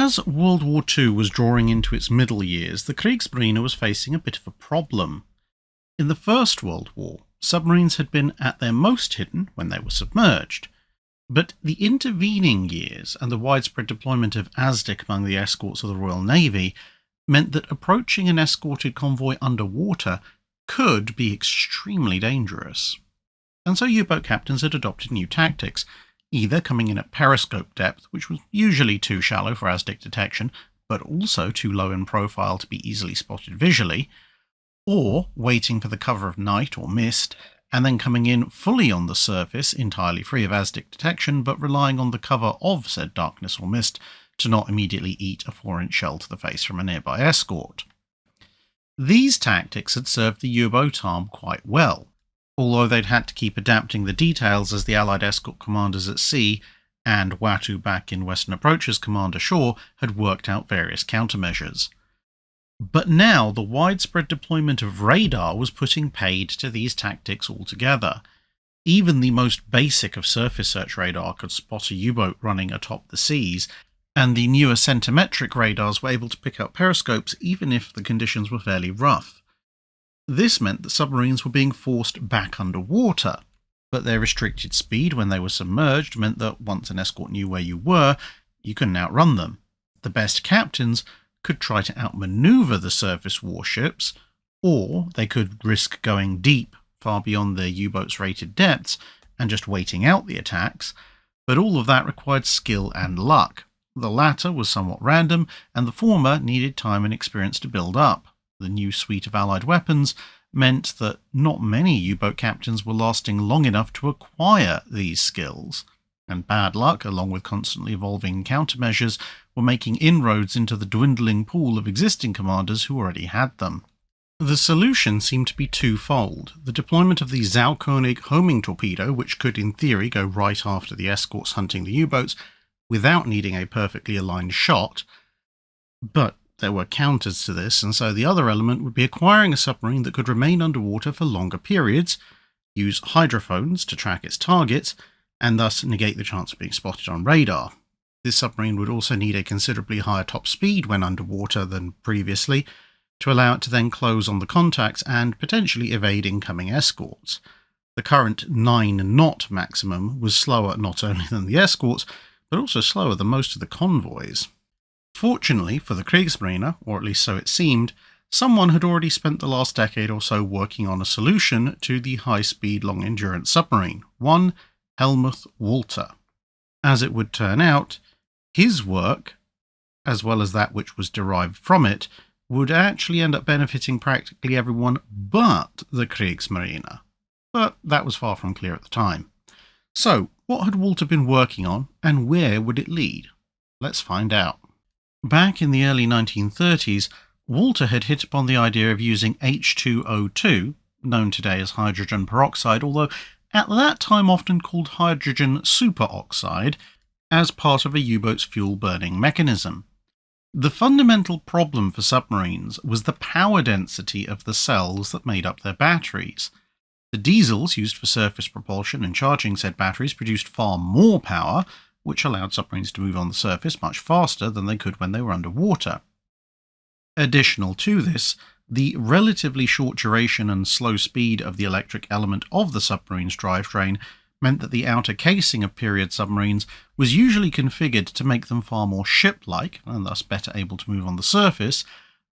As World War II was drawing into its middle years, the Kriegsmarine was facing a bit of a problem. In the First World War, submarines had been at their most hidden when they were submerged. But the intervening years and the widespread deployment of ASDIC among the escorts of the Royal Navy meant that approaching an escorted convoy underwater could be extremely dangerous. And so U-boat captains had adopted new tactics, either coming in at periscope depth, which was usually too shallow for ASDIC detection, but also too low in profile to be easily spotted visually, or waiting for the cover of night or mist, and then coming in fully on the surface, entirely free of ASDIC detection, but relying on the cover of said darkness or mist to not immediately eat a 4-inch shell to the face from a nearby escort. These tactics had served the U-boat arm quite well, although they'd had to keep adapting the details as the Allied escort commanders at sea and Wattu back in Western Approach's command ashore had worked out various countermeasures. But now the widespread deployment of radar was putting paid to these tactics altogether. Even the most basic of surface search radar could spot a U-boat running atop the seas, and the newer centimetric radars were able to pick up periscopes even if the conditions were fairly rough. This meant that submarines were being forced back underwater, but their restricted speed when they were submerged meant that once an escort knew where you were, you couldn't outrun them. The best captains could try to outmaneuver the surface warships, or they could risk going deep, far beyond their U-boat's rated depths, and just waiting out the attacks, but all of that required skill and luck. The latter was somewhat random, and the former needed time and experience to build up. The new suite of Allied weapons meant that not many U-boat captains were lasting long enough to acquire these skills, and bad luck, along with constantly evolving countermeasures, were making inroads into the dwindling pool of existing commanders who already had them. The solution seemed to be twofold: the deployment of the Zaukonig homing torpedo, which could in theory go right after the escorts hunting the U-boats without needing a perfectly aligned shot, but there were counters to this, and so the other element would be acquiring a submarine that could remain underwater for longer periods, use hydrophones to track its targets, and thus negate the chance of being spotted on radar. This submarine would also need a considerably higher top speed when underwater than previously, to allow it to then close on the contacts and potentially evade incoming escorts. The current 9-knot maximum was slower not only than the escorts, but also slower than most of the convoys. Fortunately for the Kriegsmarine, or at least so it seemed, someone had already spent the last decade or so working on a solution to the high-speed, long-endurance submarine, one Helmuth Walter. As it would turn out, his work, as well as that which was derived from it, would actually end up benefiting practically everyone but the Kriegsmarine. But that was far from clear at the time. So, what had Walter been working on, and where would it lead? Let's find out. Back in the early 1930s, Walter had hit upon the idea of using H2O2, known today as hydrogen peroxide, although at that time often called hydrogen superoxide, as part of a U-boat's fuel-burning mechanism. The fundamental problem for submarines was the power density of the cells that made up their batteries. The diesels used for surface propulsion and charging said batteries produced far more power, which allowed submarines to move on the surface much faster than they could when they were underwater. Additional to this, the relatively short duration and slow speed of the electric element of the submarine's drivetrain meant that the outer casing of period submarines was usually configured to make them far more ship-like, and thus better able to move on the surface,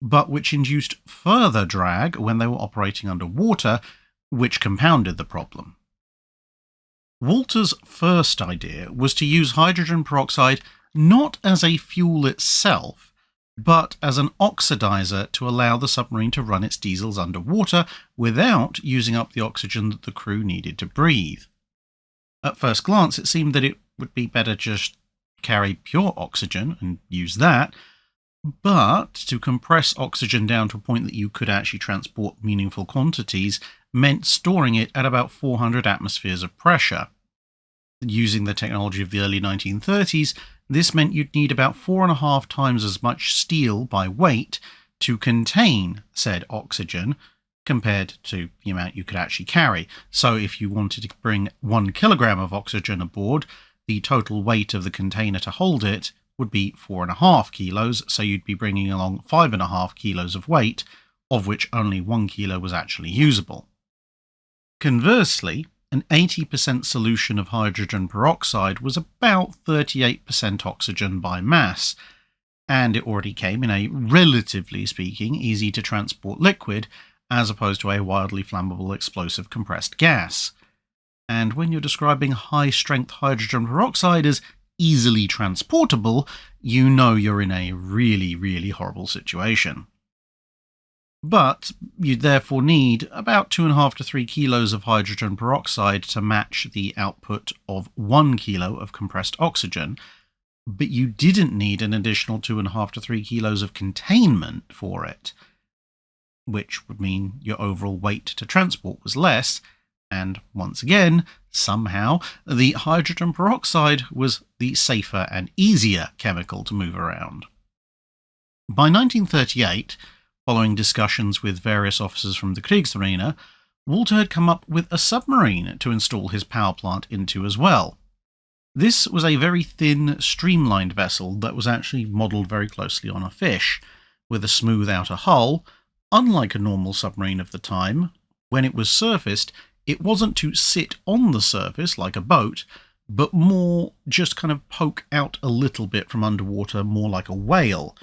but which induced further drag when they were operating underwater, which compounded the problem. Walter's first idea was to use hydrogen peroxide not as a fuel itself, but as an oxidizer to allow the submarine to run its diesels underwater without using up the oxygen that the crew needed to breathe. At first glance, it seemed that it would be better just carry pure oxygen and use that, but to compress oxygen down to a point that you could actually transport meaningful quantities meant storing it at about 400 atmospheres of pressure. Using the technology of the early 1930s, this meant you'd need about 4.5 times as much steel by weight to contain said oxygen compared to the amount you could actually carry. So if you wanted to bring 1 kilogram of oxygen aboard, the total weight of the container to hold it would be 4.5 kilos, so you'd be bringing along 5.5 kilos of weight, of which only 1 kilo was actually usable. Conversely, an 80% solution of hydrogen peroxide was about 38% oxygen by mass, and it already came in a, relatively speaking, easy to transport liquid, as opposed to a wildly flammable explosive compressed gas. And when you're describing high-strength hydrogen peroxide as easily transportable, you know you're in a really, really horrible situation. But you'd therefore need about 2.5 to 3 kilos of hydrogen peroxide to match the output of 1 kilo of compressed oxygen, but you didn't need an additional 2.5 to 3 kilos of containment for it, which would mean your overall weight to transport was less, and once again, somehow, the hydrogen peroxide was the safer and easier chemical to move around. By 1938, following discussions with various officers from the Kriegsmarine, Walter had come up with a submarine to install his power plant into as well. This was a very thin, streamlined vessel that was actually modelled very closely on a fish, with a smooth outer hull. Unlike a normal submarine of the time, when it was surfaced, it wasn't to sit on the surface like a boat, but more just kind of poke out a little bit from underwater, more like a whale.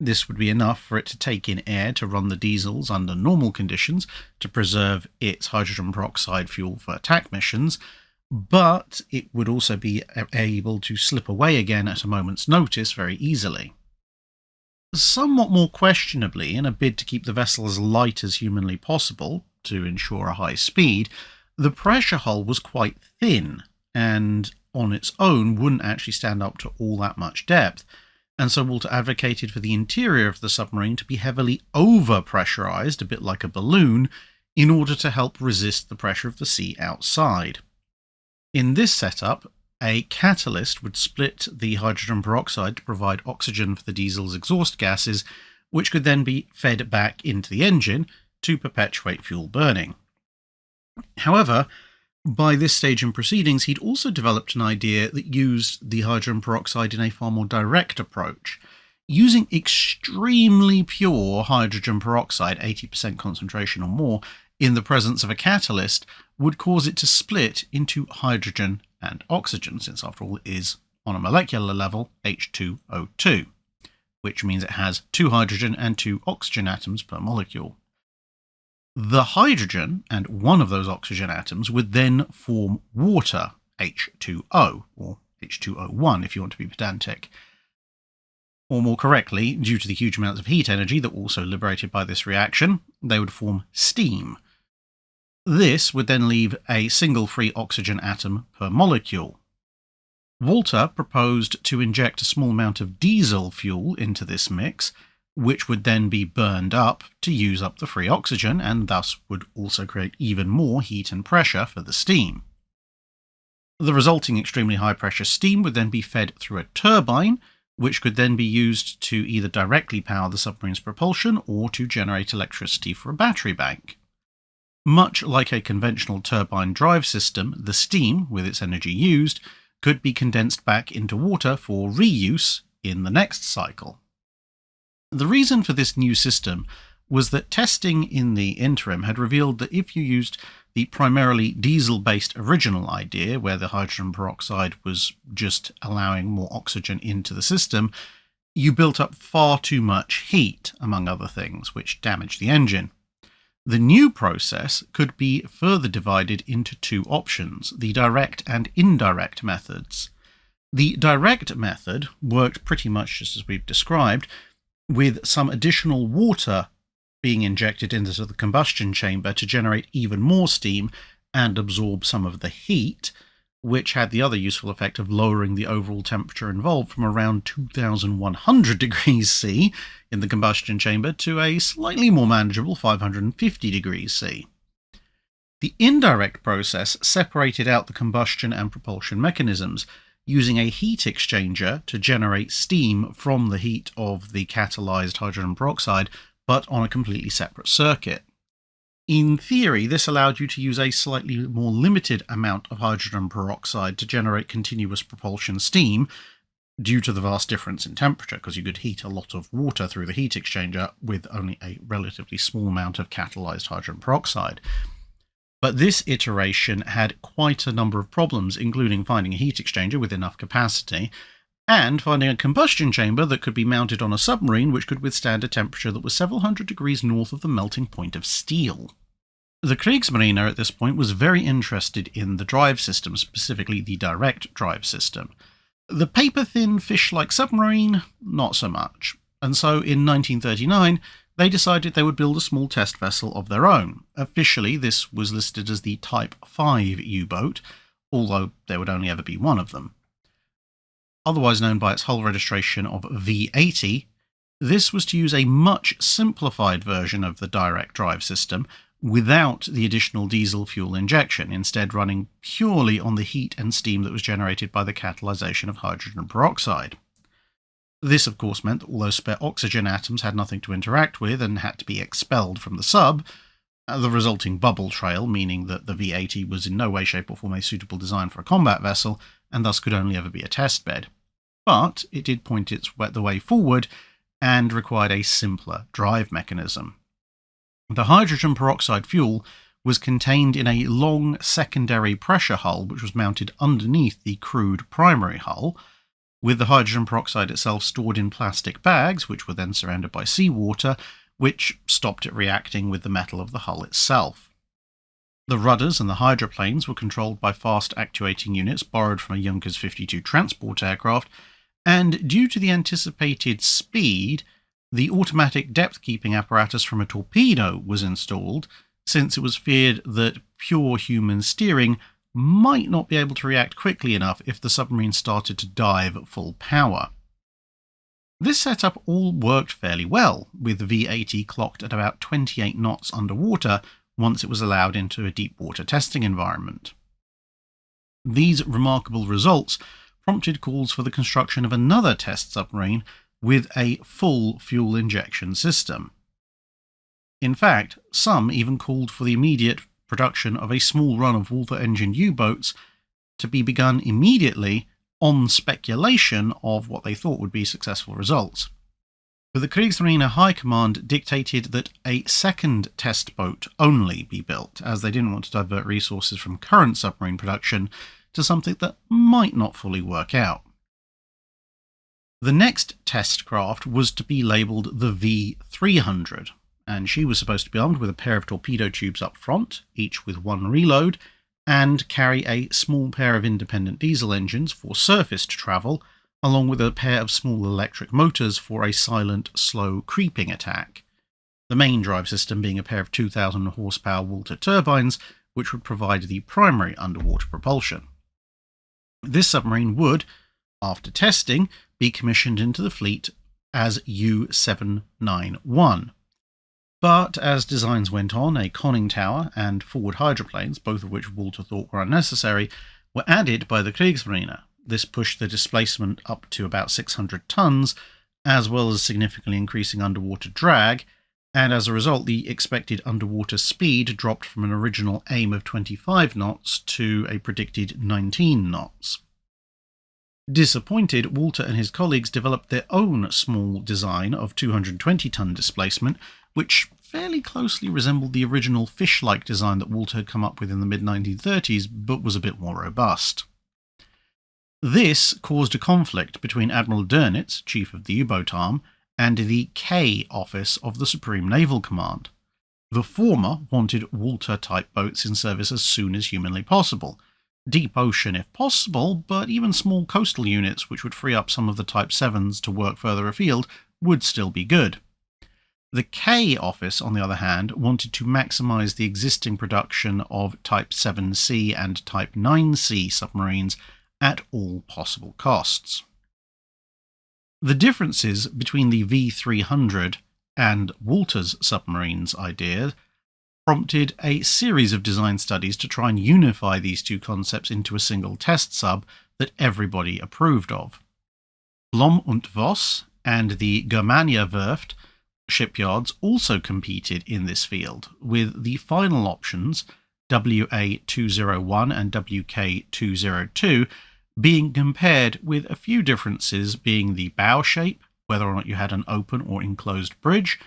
This would be enough for it to take in air to run the diesels under normal conditions to preserve its hydrogen peroxide fuel for attack missions, but it would also be able to slip away again at a moment's notice very easily. Somewhat more questionably, in a bid to keep the vessel as light as humanly possible to ensure a high speed, the pressure hull was quite thin and on its own wouldn't actually stand up to all that much depth, and so Walter advocated for the interior of the submarine to be heavily over-pressurized, a bit like a balloon, in order to help resist the pressure of the sea outside. In this setup, a catalyst would split the hydrogen peroxide to provide oxygen for the diesel's exhaust gases, which could then be fed back into the engine to perpetuate fuel burning. However, by this stage in proceedings, he'd also developed an idea that used the hydrogen peroxide in a far more direct approach. Using extremely pure hydrogen peroxide, 80% concentration or more, in the presence of a catalyst would cause it to split into hydrogen and oxygen, since after all it is, on a molecular level, H2O2, which means it has 2 hydrogen and 2 oxygen atoms per molecule. The hydrogen and one of those oxygen atoms would then form water, H2O, or H2O1 if you want to be pedantic. Or more correctly, due to the huge amounts of heat energy that were also liberated by this reaction, they would form steam. This would then leave a single free oxygen atom per molecule. Walter proposed to inject a small amount of diesel fuel into this mix, which would then be burned up to use up the free oxygen, and thus would also create even more heat and pressure for the steam. The resulting extremely high pressure steam would then be fed through a turbine, which could then be used to either directly power the submarine's propulsion or to generate electricity for a battery bank. Much like a conventional turbine drive system, the steam, with its energy used, could be condensed back into water for reuse in the next cycle. The reason for this new system was that testing in the interim had revealed that if you used the primarily diesel-based original idea, where the hydrogen peroxide was just allowing more oxygen into the system, you built up far too much heat, among other things, which damaged the engine. The new process could be further divided into 2 options, the direct and indirect methods. The direct method worked pretty much just as we've described, with some additional water being injected into the combustion chamber to generate even more steam and absorb some of the heat, which had the other useful effect of lowering the overall temperature involved from around 2,100 degrees C in the combustion chamber to a slightly more manageable 550 degrees C. The indirect process separated out the combustion and propulsion mechanisms, using a heat exchanger to generate steam from the heat of the catalyzed hydrogen peroxide, but on a completely separate circuit. In theory, this allowed you to use a slightly more limited amount of hydrogen peroxide to generate continuous propulsion steam, due to the vast difference in temperature, because you could heat a lot of water through the heat exchanger with only a relatively small amount of catalyzed hydrogen peroxide. But this iteration had quite a number of problems, including finding a heat exchanger with enough capacity, and finding a combustion chamber that could be mounted on a submarine which could withstand a temperature that was several hundred degrees north of the melting point of steel. The Kriegsmarine at this point was very interested in the drive system, specifically the direct drive system. The paper-thin fish-like submarine, not so much. And so in 1939, they decided they would build a small test vessel of their own. Officially, this was listed as the Type 5 U-boat, although there would only ever be one of them. Otherwise known by its hull registration of V80, this was to use a much simplified version of the direct drive system without the additional diesel fuel injection, instead running purely on the heat and steam that was generated by the catalyzation of hydrogen peroxide. This, of course, meant that all those spare oxygen atoms had nothing to interact with and had to be expelled from the sub, the resulting bubble trail meaning that the V80 was in no way, shape or form a suitable design for a combat vessel, and thus could only ever be a test bed. But it did point the way forward and required a simpler drive mechanism. The hydrogen peroxide fuel was contained in a long secondary pressure hull which was mounted underneath the crude primary hull, with the hydrogen peroxide itself stored in plastic bags, which were then surrounded by seawater, which stopped it reacting with the metal of the hull itself. The rudders and the hydroplanes were controlled by fast actuating units borrowed from a Junkers 52 transport aircraft, and due to the anticipated speed, the automatic depth-keeping apparatus from a torpedo was installed, since it was feared that pure human steering might not be able to react quickly enough if the submarine started to dive at full power. This setup all worked fairly well, with the V80 clocked at about 28 knots underwater once it was allowed into a deep water testing environment. These remarkable results prompted calls for the construction of another test submarine with a full fuel injection system. In fact, some even called for the immediate production of a small run of Walther-engined U-boats to be begun immediately on speculation of what they thought would be successful results. But the Kriegsmarine High Command dictated that a second test boat only be built, as they didn't want to divert resources from current submarine production to something that might not fully work out. The next test craft was to be labelled the V300, and she was supposed to be armed with a pair of torpedo tubes up front, each with one reload, and carry a small pair of independent diesel engines for surface travel, along with a pair of small electric motors for a silent, slow creeping attack. The main drive system being a pair of 2,000 horsepower Walter turbines, which would provide the primary underwater propulsion. This submarine would, after testing, be commissioned into the fleet as U-791. But as designs went on, a conning tower and forward hydroplanes, both of which Walter thought were unnecessary, were added by the Kriegsmarine. This pushed the displacement up to about 600 tons, as well as significantly increasing underwater drag, and as a result the expected underwater speed dropped from an original aim of 25 knots to a predicted 19 knots. Disappointed, Walter and his colleagues developed their own small design of 220-ton displacement, which fairly closely resembled the original fish-like design that Walter had come up with in the mid-1930s, but was a bit more robust. This caused a conflict between Admiral Dönitz, chief of the U-boat arm, and the K office of the Supreme Naval Command. The former wanted Walter-type boats in service as soon as humanly possible. Deep ocean if possible, but even small coastal units which would free up some of the Type 7s to work further afield would still be good. The K office, on the other hand, wanted to maximise the existing production of Type 7C and Type 9C submarines at all possible costs. The differences between the V300 and Walter's submarines idea prompted a series of design studies to try and unify these two concepts into a single test sub that everybody approved of. Blom und Voss and the Germania Werft shipyards also competed in this field, with the final options, WA201 and WK202, being compared with a few differences being the bow shape, whether or not you had an open or enclosed bridge,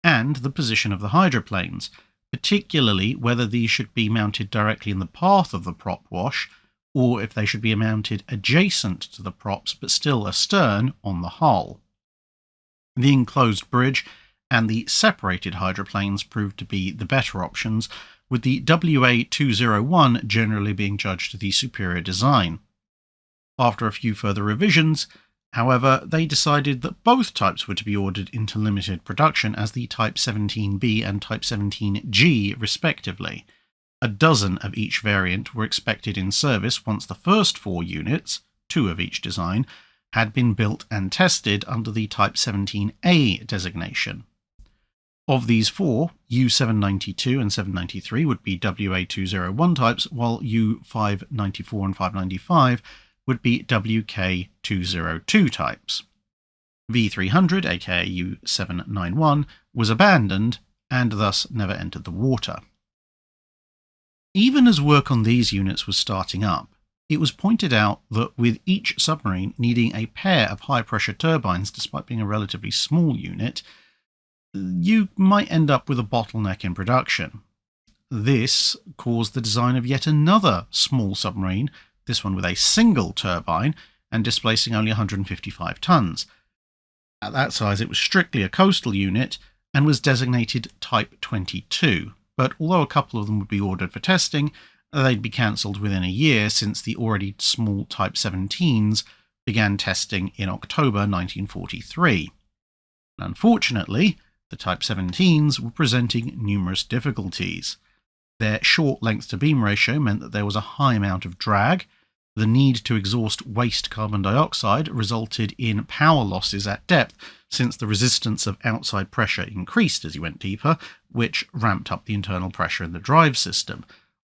and the position of the hydroplanes, particularly whether these should be mounted directly in the path of the prop wash, or if they should be mounted adjacent to the props but still astern on the hull. The enclosed bridge and the separated hydroplanes proved to be the better options, with the WA201 generally being judged the superior design. After a few further revisions, however, they decided that both types were to be ordered into limited production as the Type 17B and Type 17G respectively. A dozen of each variant were expected in service once the first 4 units, 2 of each design, had been built and tested under the Type 17A designation. Of these 4, U792 and 793 would be WA201 types, while U594 and 595 would be WK202 types. V300, aka U791, was abandoned and thus never entered the water. Even as work on these units was starting up, it was pointed out that with each submarine needing a pair of high-pressure turbines despite being a relatively small unit, you might end up with a bottleneck in production. This caused the design of yet another small submarine, this one with a single turbine and displacing only 155 tons. At that size, it was strictly a coastal unit and was designated Type 22, but although a couple of them would be ordered for testing, they'd be cancelled within a year since the already small Type 17s began testing in October 1943. Unfortunately, the Type 17s were presenting numerous difficulties. Their short length-to-beam ratio meant that there was a high amount of drag. The need to exhaust waste carbon dioxide resulted in power losses at depth, since the resistance of outside pressure increased as you went deeper, which ramped up the internal pressure in the drive system,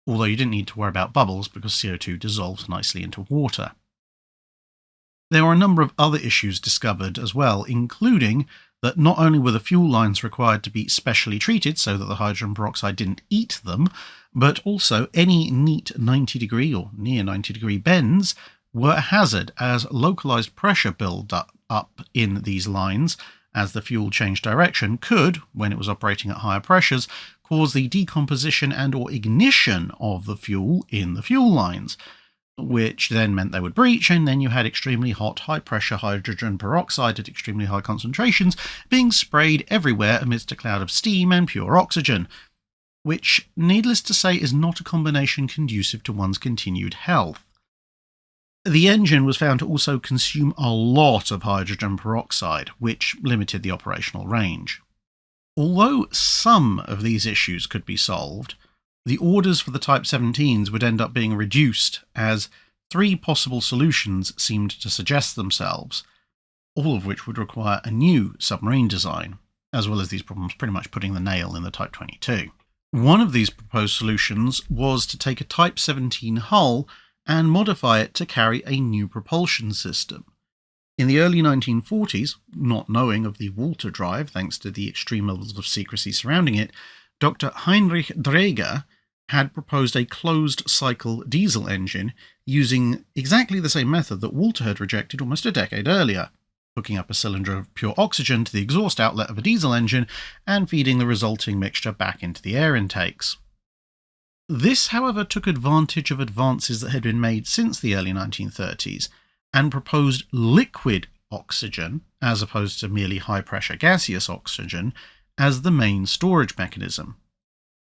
although you didn't need to worry about bubbles because CO2 dissolves nicely into water. There were a number of other issues discovered as well, including that not only were the fuel lines required to be specially treated so that the hydrogen peroxide didn't eat them, but also any neat 90-degree or near 90-degree bends were a hazard, as localized pressure build up in these lines as the fuel changed direction could, when it was operating at higher pressures, cause the decomposition and or ignition of the fuel in the fuel lines, which then meant they would breach, and then you had extremely hot, high-pressure hydrogen peroxide at extremely high concentrations being sprayed everywhere amidst a cloud of steam and pure oxygen, which, needless to say, is not a combination conducive to one's continued health. The engine was found to also consume a lot of hydrogen peroxide, which limited the operational range. Although some of these issues could be solved, the orders for the Type 17s would end up being reduced, as 3 possible solutions seemed to suggest themselves, all of which would require a new submarine design, as well as these problems pretty much putting the nail in the Type 22. One of these proposed solutions was to take a Type 17 hull and modify it to carry a new propulsion system. In the early 1940s, not knowing of the Walter drive thanks to the extreme levels of secrecy surrounding it, Dr. Heinrich Dreger had proposed a closed-cycle diesel engine using exactly the same method that Walter had rejected almost a decade earlier, hooking up a cylinder of pure oxygen to the exhaust outlet of a diesel engine and feeding the resulting mixture back into the air intakes. This, however, took advantage of advances that had been made since the early 1930s and proposed liquid oxygen, as opposed to merely high-pressure gaseous oxygen, as the main storage mechanism.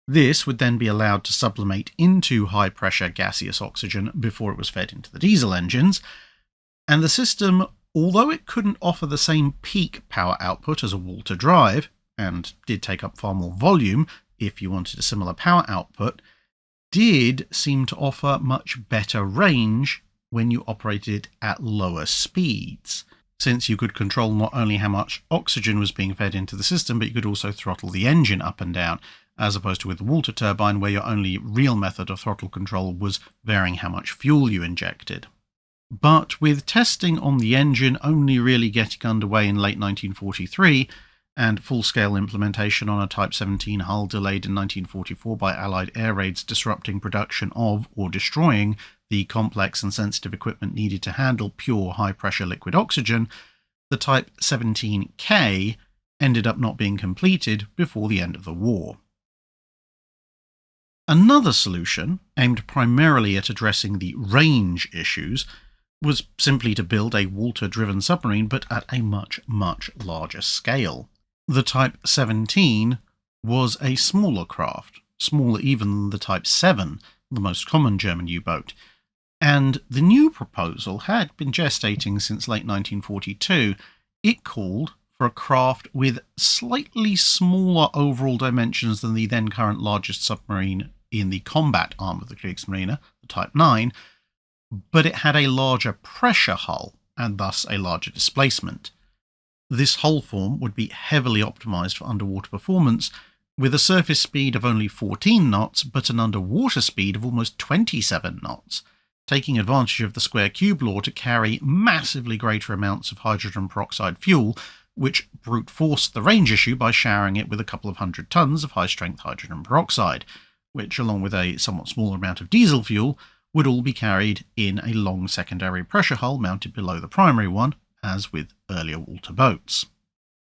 This would then be allowed to sublimate into high-pressure gaseous oxygen before it was fed into the diesel engines, and the system, although it couldn't offer the same peak power output as a Walter drive, and did take up far more volume if you wanted a similar power output, did seem to offer much better range when you operated at lower speeds, since you could control not only how much oxygen was being fed into the system, but you could also throttle the engine up and down, as opposed to with the Walter turbine, where your only real method of throttle control was varying how much fuel you injected. But with testing on the engine only really getting underway in late 1943, and full-scale implementation on a Type 17 hull delayed in 1944 by Allied air raids disrupting production of or destroying the complex and sensitive equipment needed to handle pure high-pressure liquid oxygen, the Type 17K ended up not being completed before the end of the war. Another solution, aimed primarily at addressing the range issues, was simply to build a water-driven submarine, but at a much, much larger scale. The Type 17 was a smaller craft, smaller even than the Type 7, the most common German U-boat, and the new proposal had been gestating since late 1942. It called for a craft with slightly smaller overall dimensions than the then current largest submarine in the combat arm of the Kriegsmarine, the Type 9, but it had a larger pressure hull and thus a larger displacement. This hull form would be heavily optimized for underwater performance, with a surface speed of only 14 knots but an underwater speed of almost 27 knots, taking advantage of the square cube law to carry massively greater amounts of hydrogen peroxide fuel, which brute forced the range issue by showering it with a couple of 100 tons of high-strength hydrogen peroxide, which, along with a somewhat smaller amount of diesel fuel, would all be carried in a long secondary pressure hull mounted below the primary one, as with earlier Walter boats.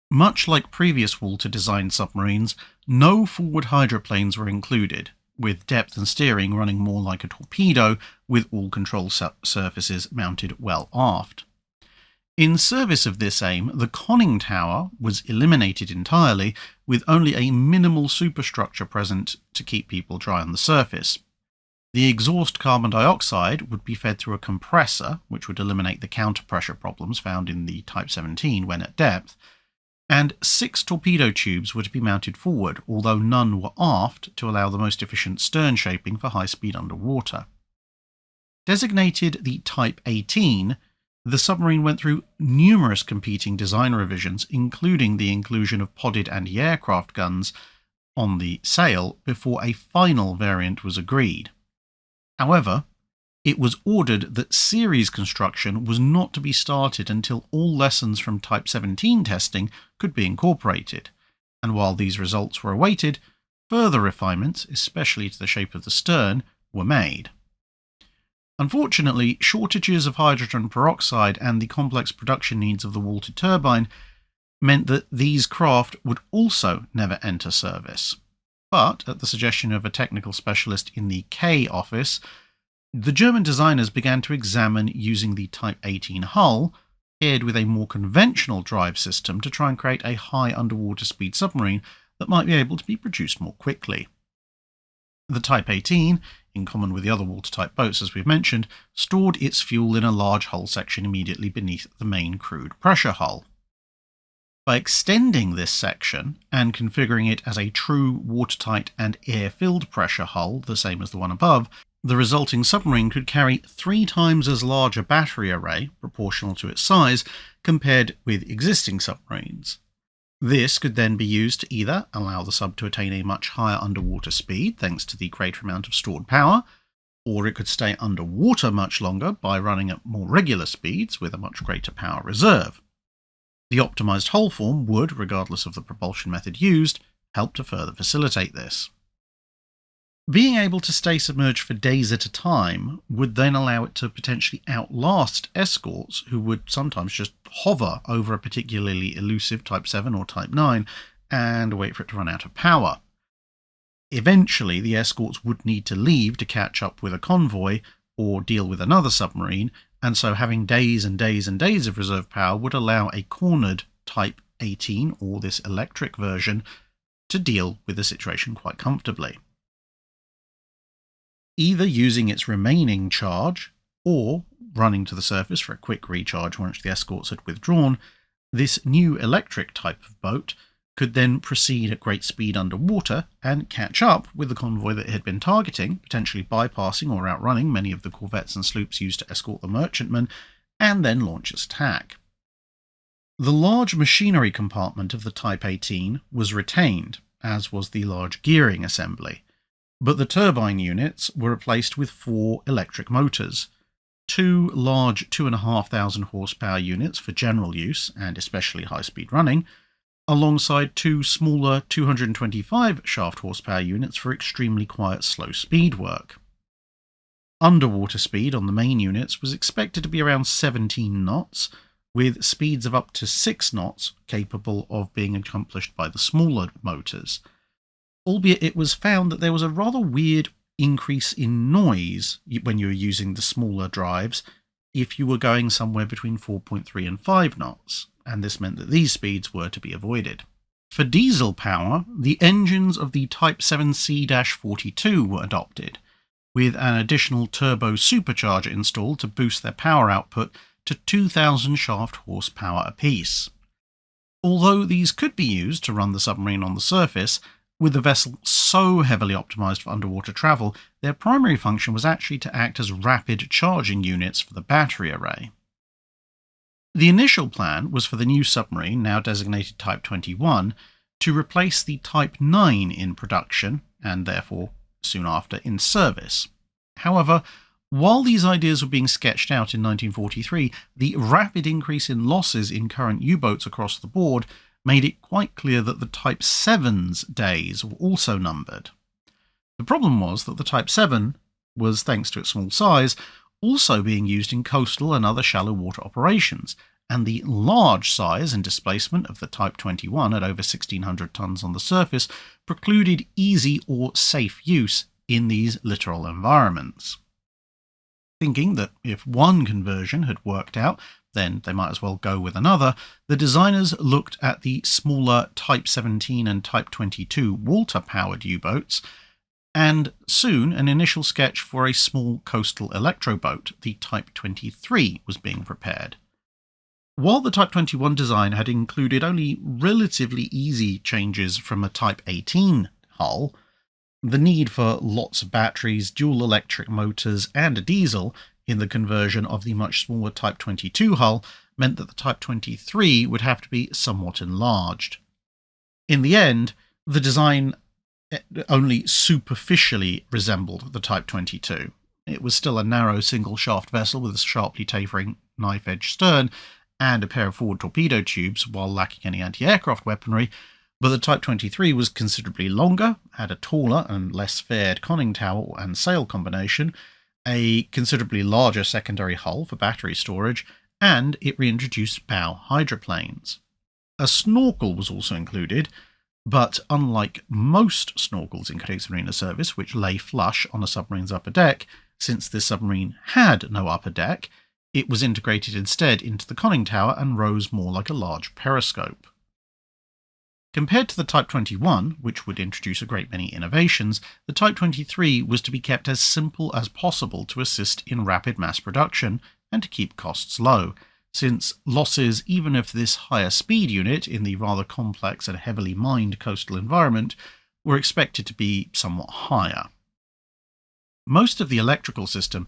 Much like previous Walter-designed submarines, no forward hydroplanes were included, with depth and steering running more like a torpedo, with all control surfaces mounted well aft. In service of this aim, the conning tower was eliminated entirely, with only a minimal superstructure present to keep people dry on the surface. The exhaust carbon dioxide would be fed through a compressor, which would eliminate the counter-pressure problems found in the Type 17 when at depth, and 6 torpedo tubes were to be mounted forward, although none were aft to allow the most efficient stern shaping for high speed underwater. Designated the Type 18, the submarine went through numerous competing design revisions, including the inclusion of podded anti-aircraft guns on the sail, before a final variant was agreed. However, it was ordered that series construction was not to be started until all lessons from Type 17 testing could be incorporated, and while these results were awaited, further refinements, especially to the shape of the stern, were made. Unfortunately, shortages of hydrogen peroxide and the complex production needs of the Walter turbine meant that these craft would also never enter service. But, at the suggestion of a technical specialist in the K office, the German designers began to examine using the Type 18 hull, paired with a more conventional drive system, to try and create a high underwater speed submarine that might be able to be produced more quickly. The Type 18, in common with the other Walter-type boats as we've mentioned, stored its fuel in a large hull section immediately beneath the main crude pressure hull. By extending this section and configuring it as a true watertight and air-filled pressure hull, the same as the one above, the resulting submarine could carry 3 times as large a battery array, proportional to its size, compared with existing submarines. This could then be used to either allow the sub to attain a much higher underwater speed thanks to the greater amount of stored power, or it could stay underwater much longer by running at more regular speeds with a much greater power reserve. The optimized hull form would, regardless of the propulsion method used, help to further facilitate this. Being able to stay submerged for days at a time would then allow it to potentially outlast escorts who would sometimes just hover over a particularly elusive Type 7 or Type 9 and wait for it to run out of power. Eventually, the escorts would need to leave to catch up with a convoy or deal with another submarine, and so having days and days and days of reserve power would allow a cornered Type 18, or this electric version, to deal with the situation quite comfortably. Either using its remaining charge, or running to the surface for a quick recharge once the escorts had withdrawn, this new electric type of boat could then proceed at great speed underwater and catch up with the convoy that it had been targeting, potentially bypassing or outrunning many of the corvettes and sloops used to escort the merchantmen, and then launch its attack. The large machinery compartment of the Type 18 was retained, as was the large gearing assembly, but the turbine units were replaced with 4 electric motors, 2 large 2,500 horsepower units for general use and especially high-speed running, alongside 2 smaller 225 shaft horsepower units for extremely quiet slow speed work. Underwater speed on the main units was expected to be around 17 knots, with speeds of up to 6 knots capable of being accomplished by the smaller motors. Albeit it was found that there was a rather weird increase in noise when you were using the smaller drives if you were going somewhere between 4.3 and 5 knots, and this meant that these speeds were to be avoided. For diesel power, the engines of the Type 7C-42 were adopted, with an additional turbo supercharger installed to boost their power output to 2,000 shaft horsepower apiece. Although these could be used to run the submarine on the surface, with the vessel so heavily optimized for underwater travel, their primary function was actually to act as rapid charging units for the battery array. The initial plan was for the new submarine, now designated Type 21, to replace the Type 9 in production, and therefore soon after in service. However, while these ideas were being sketched out in 1943, the rapid increase in losses in current U-boats across the board made it quite clear that the Type 7's days were also numbered. The problem was that the Type 7 was, thanks to its small size, also being used in coastal and other shallow water operations, and the large size and displacement of the Type 21 at over 1,600 tons on the surface precluded easy or safe use in these littoral environments. Thinking that if one conversion had worked out, then they might as well go with another, the designers looked at the smaller Type 17 and Type 22 water-powered U-boats, and soon an initial sketch for a small coastal electro-boat, the Type 23, was being prepared. While the Type 21 design had included only relatively easy changes from a Type 18 hull, the need for lots of batteries, dual electric motors, and a diesel in the conversion of the much smaller Type 22 hull meant that the Type 23 would have to be somewhat enlarged. In the end, the design only superficially resembled the Type 22. It was still a narrow single-shaft vessel with a sharply tapering knife-edge stern and a pair of forward torpedo tubes while lacking any anti-aircraft weaponry, but the Type 23 was considerably longer, had a taller and less faired conning tower and sail combination, a considerably larger secondary hull for battery storage, and it reintroduced bow hydroplanes. A snorkel was also included, but unlike most snorkels in Kriegsmarine service, which lay flush on a submarine's upper deck, since this submarine had no upper deck, it was integrated instead into the conning tower and rose more like a large periscope. Compared to the Type 21, which would introduce a great many innovations, the Type 23 was to be kept as simple as possible to assist in rapid mass production and to keep costs low, since losses even of this higher speed unit in the rather complex and heavily mined coastal environment were expected to be somewhat higher. Most of the electrical system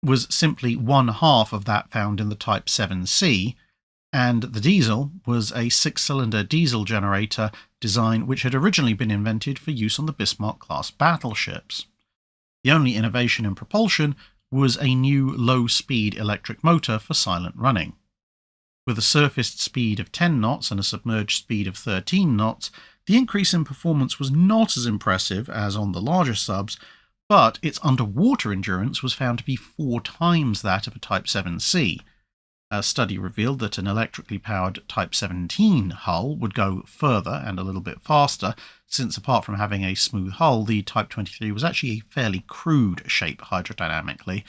was simply one half of that found in the Type 7C, and the diesel was a 6-cylinder diesel generator design which had originally been invented for use on the Bismarck-class battleships. The only innovation in propulsion was a new low-speed electric motor for silent running. With a surfaced speed of 10 knots and a submerged speed of 13 knots, the increase in performance was not as impressive as on the larger subs, but its underwater endurance was found to be 4 times that of a Type 7C. A study revealed that an electrically powered Type 17 hull would go further and a little bit faster, since apart from having a smooth hull, the Type 23 was actually a fairly crude shape hydrodynamically.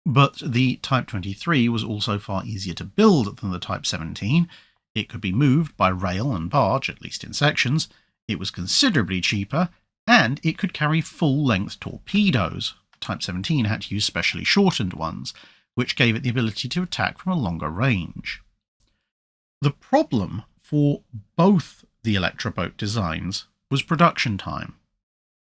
But the Type 23 was also far easier to build than the Type 17. It could be moved by rail and barge, at least in sections. It was considerably cheaper, and it could carry full-length torpedoes. Type 17 had to use specially shortened ones, which gave it the ability to attack from a longer range. The problem for both the Electro-Boat designs was production time.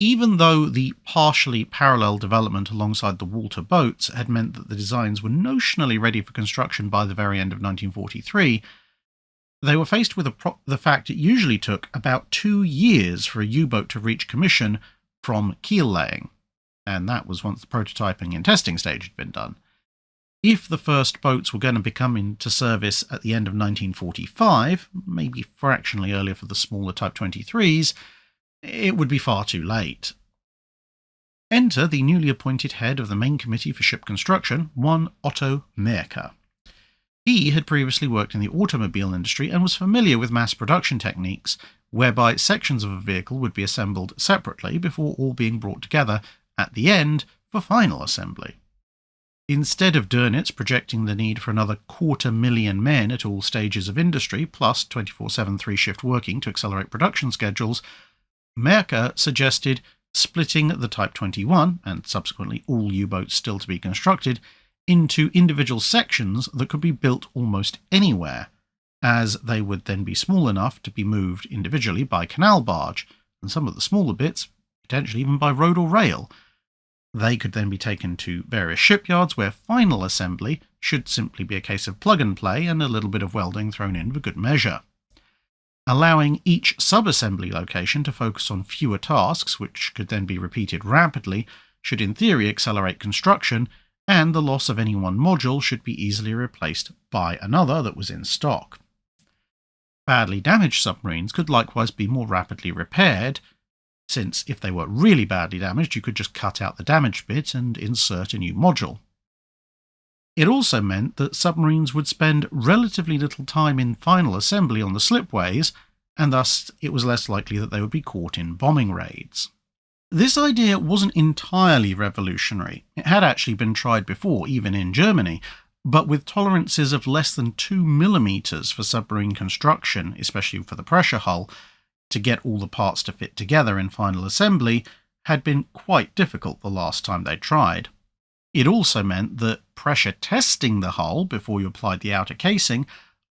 Even though the partially parallel development alongside the Walter boats had meant that the designs were notionally ready for construction by the very end of 1943, they were faced with the fact it usually took about 2 years for a U-boat to reach commission from keel laying, and that was once the prototyping and testing stage had been done. If the first boats were going to be coming into service at the end of 1945, maybe fractionally earlier for the smaller Type 23s, it would be far too late. Enter the newly appointed head of the main committee for ship construction, one Otto Merker. He had previously worked in the automobile industry and was familiar with mass production techniques, whereby sections of a vehicle would be assembled separately before all being brought together at the end for final assembly. Instead of Dönitz projecting the need for another 250,000 men at all stages of industry, plus 24/7 three-shift working to accelerate production schedules, Merker suggested splitting the Type 21, and subsequently all U-boats still to be constructed, into individual sections that could be built almost anywhere, as they would then be small enough to be moved individually by canal barge, and some of the smaller bits potentially even by road or rail. They could then be taken to various shipyards where final assembly should simply be a case of plug and play and a little bit of welding thrown in for good measure. Allowing each sub-assembly location to focus on fewer tasks, which could then be repeated rapidly, should in theory accelerate construction, and the loss of any one module should be easily replaced by another that was in stock. Badly damaged submarines could likewise be more rapidly repaired, since if they were really badly damaged, you could just cut out the damaged bit and insert a new module. It also meant that submarines would spend relatively little time in final assembly on the slipways, and thus it was less likely that they would be caught in bombing raids. This idea wasn't entirely revolutionary. It had actually been tried before, even in Germany, but with tolerances of less than 2 millimeters for submarine construction, especially for the pressure hull, to get all the parts to fit together in final assembly had been quite difficult the last time they tried. It also meant that pressure testing the hull before you applied the outer casing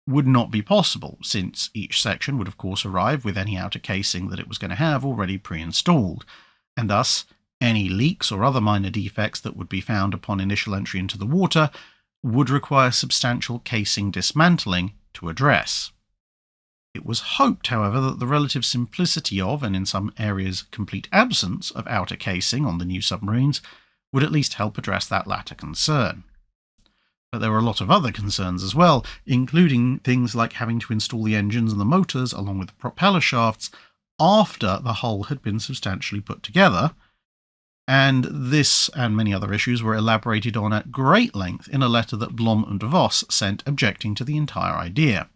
would not be possible, since each section would of course arrive with any outer casing that it was going to have already pre-installed, and thus any leaks or other minor defects that would be found upon initial entry into the water would require substantial casing dismantling to address. It was hoped, however, that the relative simplicity of, and in some areas complete absence of outer casing on the new submarines would at least help address that latter concern. But there were a lot of other concerns as well, including things like having to install the engines and the motors along with the propeller shafts after the hull had been substantially put together, and this and many other issues were elaborated on at great length in a letter that Blom and Voss sent objecting to the entire idea.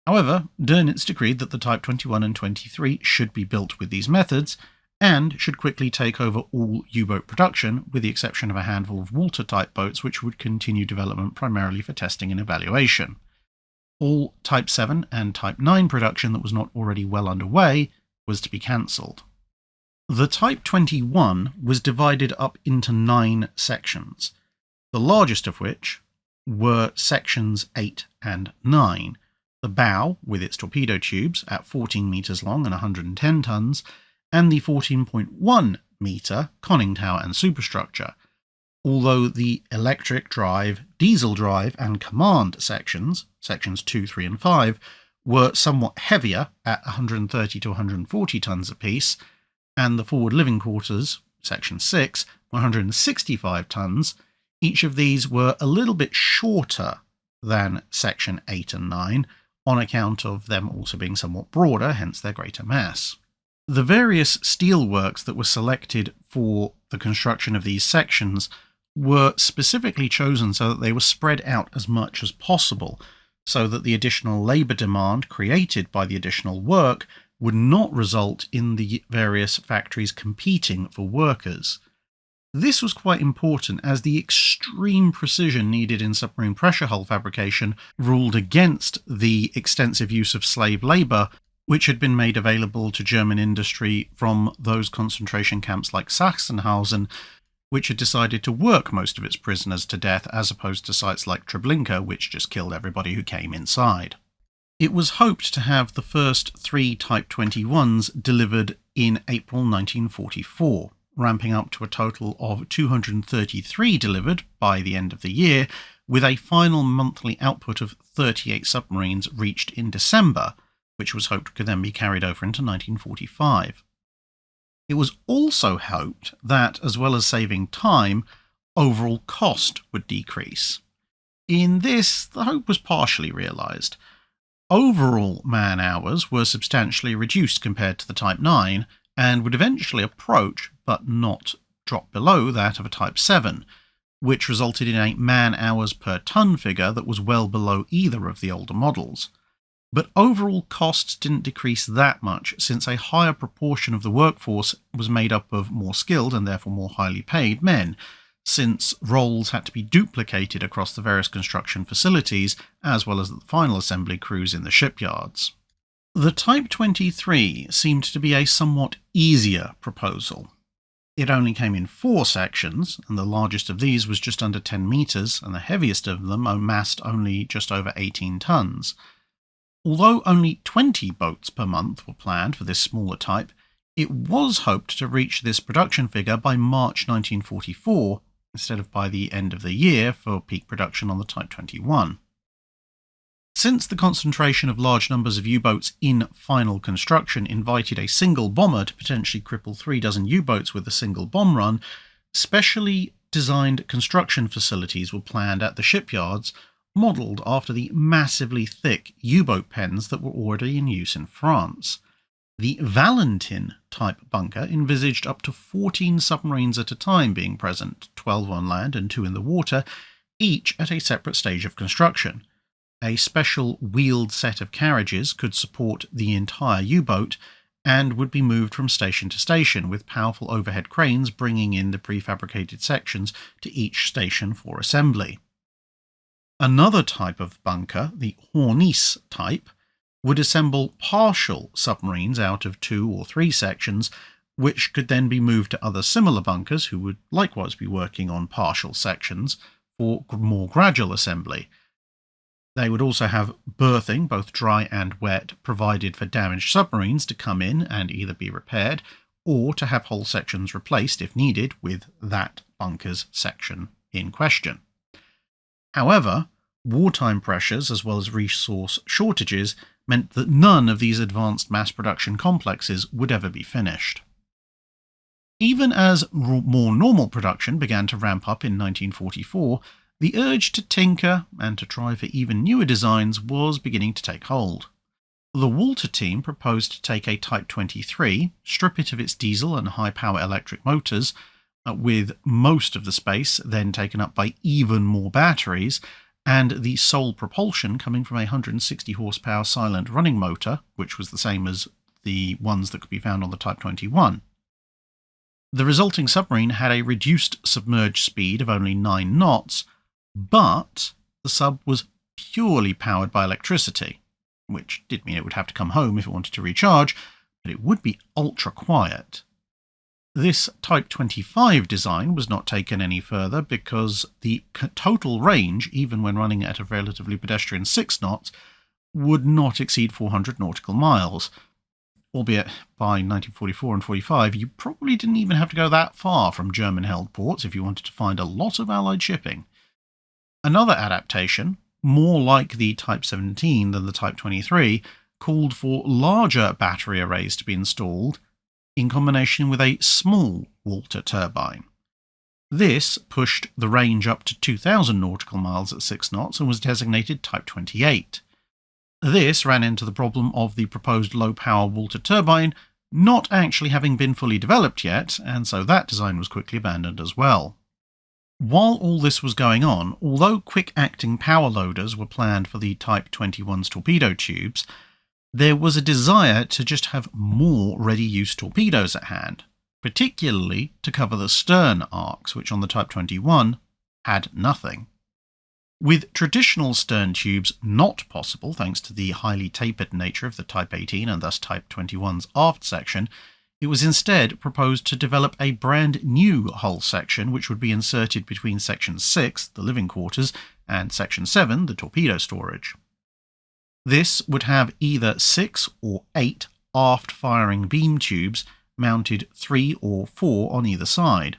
However, Dönitz decreed that the Type 21 and 23 should be built with these methods, and should quickly take over all U-boat production, with the exception of a handful of Walter-type boats which would continue development primarily for testing and evaluation. All Type 7 and Type 9 production that was not already well underway was to be cancelled. The Type 21 was divided up into 9 sections, the largest of which were sections 8 and 9, the bow with its torpedo tubes at 14 metres long and 110 tons, and the 14.1 metre conning tower and superstructure, although the electric drive, diesel drive and command sections 2, 3 and 5, were somewhat heavier at 130 to 140 tons apiece, and the forward living quarters, section 6, 165 tons. Each of these were a little bit shorter than section 8 and 9, on account of them also being somewhat broader, hence their greater mass. The various steelworks that were selected for the construction of these sections were specifically chosen so that they were spread out as much as possible, so that the additional labour demand created by the additional work would not result in the various factories competing for workers. This was quite important, as the extreme precision needed in submarine pressure hull fabrication ruled against the extensive use of slave labour which had been made available to German industry from those concentration camps like Sachsenhausen, which had decided to work most of its prisoners to death, as opposed to sites like Treblinka, which just killed everybody who came inside. It was hoped to have the first 3 Type 21s delivered in April 1944, ramping up to a total of 233 delivered by the end of the year, with a final monthly output of 38 submarines reached in December, which was hoped could then be carried over into 1945. It was also hoped that, as well as saving time, overall cost would decrease. In this, the hope was partially realised. Overall man-hours were substantially reduced compared to the Type 9, and would eventually approach, but not dropped below that of a Type 7, which resulted in a man-hours per ton figure that was well below either of the older models. But overall costs didn't decrease that much, since a higher proportion of the workforce was made up of more skilled and therefore more highly paid men, since roles had to be duplicated across the various construction facilities, as well as the final assembly crews in the shipyards. The Type 23 seemed to be a somewhat easier proposal. It only came in 4 sections, and the largest of these was just under 10 metres, and the heaviest of them amassed only just over 18 tonnes. Although only 20 boats per month were planned for this smaller type, it was hoped to reach this production figure by March 1944, instead of by the end of the year for peak production on the Type 21. Since the concentration of large numbers of U-boats in final construction invited a single bomber to potentially cripple 3 dozen U-boats with a single bomb run, specially designed construction facilities were planned at the shipyards, modelled after the massively thick U-boat pens that were already in use in France. The Valentin-type bunker envisaged up to 14 submarines at a time being present, 12 on land and 2 in the water, each at a separate stage of construction. A special wheeled set of carriages could support the entire U-boat and would be moved from station to station, with powerful overhead cranes bringing in the prefabricated sections to each station for assembly. Another type of bunker, the Hornice type, would assemble partial submarines out of 2 or 3 sections, which could then be moved to other similar bunkers who would likewise be working on partial sections for more gradual assembly. They would also have berthing, both dry and wet, provided for damaged submarines to come in and either be repaired, or to have whole sections replaced if needed with that bunker's section in question. However, wartime pressures as well as resource shortages meant that none of these advanced mass production complexes would ever be finished. Even as more normal production began to ramp up in 1944, the urge to tinker and to try for even newer designs was beginning to take hold. The Walter team proposed to take a Type 23, strip it of its diesel and high-power electric motors, with most of the space then taken up by even more batteries, and the sole propulsion coming from a 160 horsepower silent running motor, which was the same as the ones that could be found on the Type 21. The resulting submarine had a reduced submerged speed of only 9 knots, but the sub was purely powered by electricity, which did mean it would have to come home if it wanted to recharge, but it would be ultra quiet. This Type 25 design was not taken any further because the total range, even when running at a relatively pedestrian 6 knots, would not exceed 400 nautical miles. Albeit by 1944 and 45, you probably didn't even have to go that far from German-held ports if you wanted to find a lot of Allied shipping. Another adaptation, more like the Type 17 than the Type 23, called for larger battery arrays to be installed in combination with a small Walter turbine. This pushed the range up to 2,000 nautical miles at 6 knots and was designated Type 28. This ran into the problem of the proposed low-power Walter turbine not actually having been fully developed yet, and so that design was quickly abandoned as well. While all this was going on, although quick-acting power loaders were planned for the Type 21's torpedo tubes, there was a desire to just have more ready-use torpedoes at hand, particularly to cover the stern arcs, which on the Type 21 had nothing. With traditional stern tubes not possible thanks to the highly tapered nature of the Type 18 and thus Type 21's aft section, it was instead proposed to develop a brand new hull section which would be inserted between Section 6, the living quarters, and Section 7, the torpedo storage. This would have either 6 or 8 aft-firing beam tubes mounted 3 or 4 on either side.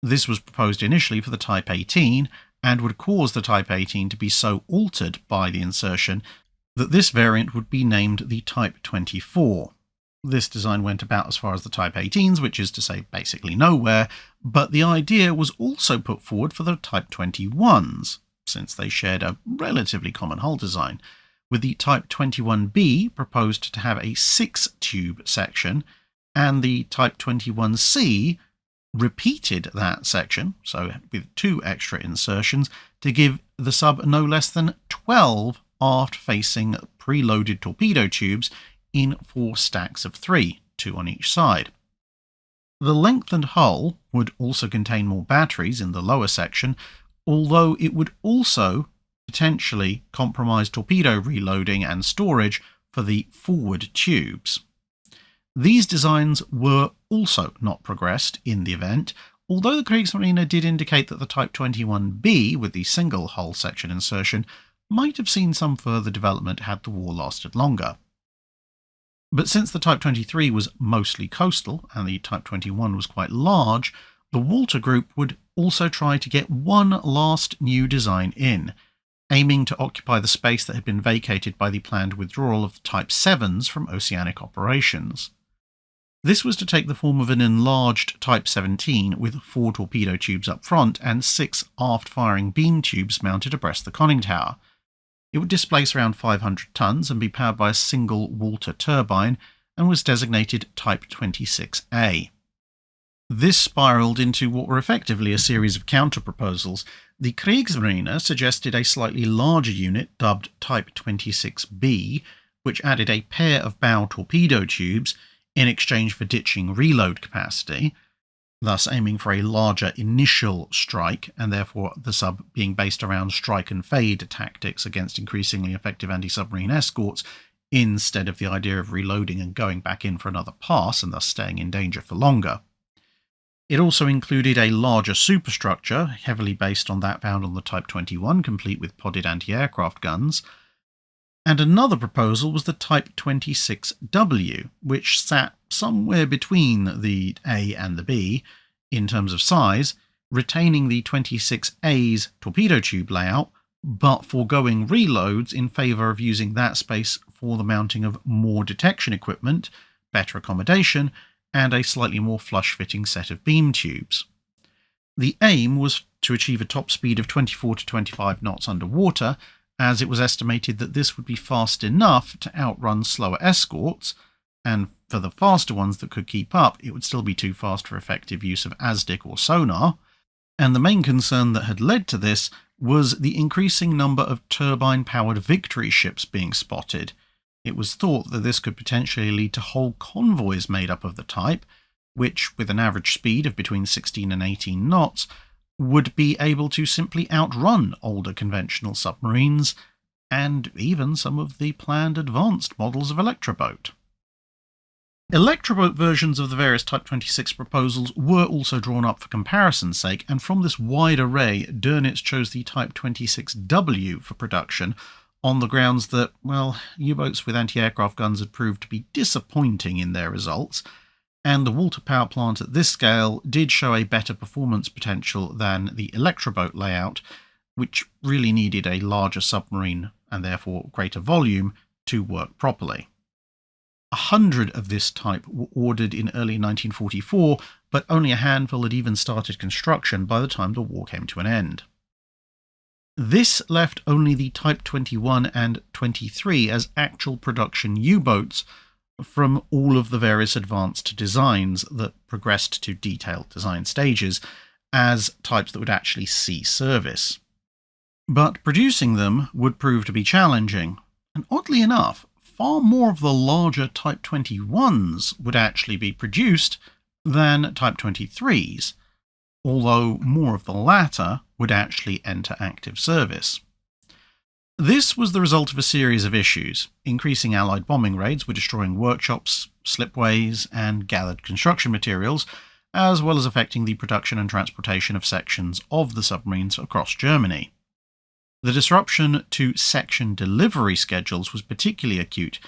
This was proposed initially for the Type 18 and would cause the Type 18 to be so altered by the insertion that this variant would be named the Type 24. This design went about as far as the Type 18s, which is to say basically nowhere, but the idea was also put forward for the Type 21s, since they shared a relatively common hull design, with the Type 21B proposed to have a 6-tube section, and the Type 21C repeated that section, so with 2 extra insertions, to give the sub no less than 12 aft-facing preloaded torpedo tubes in 4 stacks of 3, 2 on each side. The lengthened hull would also contain more batteries in the lower section, although it would also potentially compromise torpedo reloading and storage for the forward tubes. These designs were also not progressed in the event, although the Kriegsmarine did indicate that the Type 21B with the single hull section insertion might have seen some further development had the war lasted longer. But since the Type 23 was mostly coastal and the Type 21 was quite large, the Walter Group would also try to get one last new design in, aiming to occupy the space that had been vacated by the planned withdrawal of the Type 7s from oceanic operations. This was to take the form of an enlarged Type 17 with 4 torpedo tubes up front and 6 aft-firing beam tubes mounted abreast the conning tower. It would displace around 500 tons and be powered by a single Walter turbine and was designated Type 26A. This spiralled into what were effectively a series of counter-proposals. The Kriegsmarine suggested a slightly larger unit dubbed Type 26B, which added a pair of bow torpedo tubes in exchange for ditching reload capacity, thus aiming for a larger initial strike, and therefore the sub being based around strike and fade tactics against increasingly effective anti-submarine escorts, instead of the idea of reloading and going back in for another pass and thus staying in danger for longer. It also included a larger superstructure, heavily based on that found on the Type 21, complete with podded anti-aircraft guns. And another proposal was the Type 26W, which sat somewhere between the A and the B in terms of size, retaining the 26A's torpedo tube layout, but foregoing reloads in favour of using that space for the mounting of more detection equipment, better accommodation, and a slightly more flush-fitting set of beam tubes. The aim was to achieve a top speed of 24 to 25 knots underwater, as it was estimated that this would be fast enough to outrun slower escorts, and for the faster ones that could keep up, it would still be too fast for effective use of ASDIC or sonar. And the main concern that had led to this was the increasing number of turbine-powered victory ships being spotted. It was thought that this could potentially lead to whole convoys made up of the type, which, with an average speed of between 16 and 18 knots, would be able to simply outrun older conventional submarines, and even some of the planned advanced models of Electro-Boat. Electro-Boat versions of the various Type 26 proposals were also drawn up for comparison's sake, and from this wide array, Dönitz chose the Type 26W for production, on the grounds that, well, U-boats with anti-aircraft guns had proved to be disappointing in their results, and the Walter power plant at this scale did show a better performance potential than the Electro-Boat layout, which really needed a larger submarine and therefore greater volume to work properly. 100 of this type were ordered in early 1944, but only a handful had even started construction by the time the war came to an end. This left only the Type 21 and 23 as actual production U-boats from all of the various advanced designs that progressed to detailed design stages as types that would actually see service. But producing them would prove to be challenging, and oddly enough, far more of the larger Type 21s would actually be produced than Type 23s, although more of the latter would actually enter active service. This was the result of a series of issues. Increasing Allied bombing raids were destroying workshops, slipways, and gathered construction materials, as well as affecting the production and transportation of sections of the submarines across Germany. The disruption to section delivery schedules was particularly acute,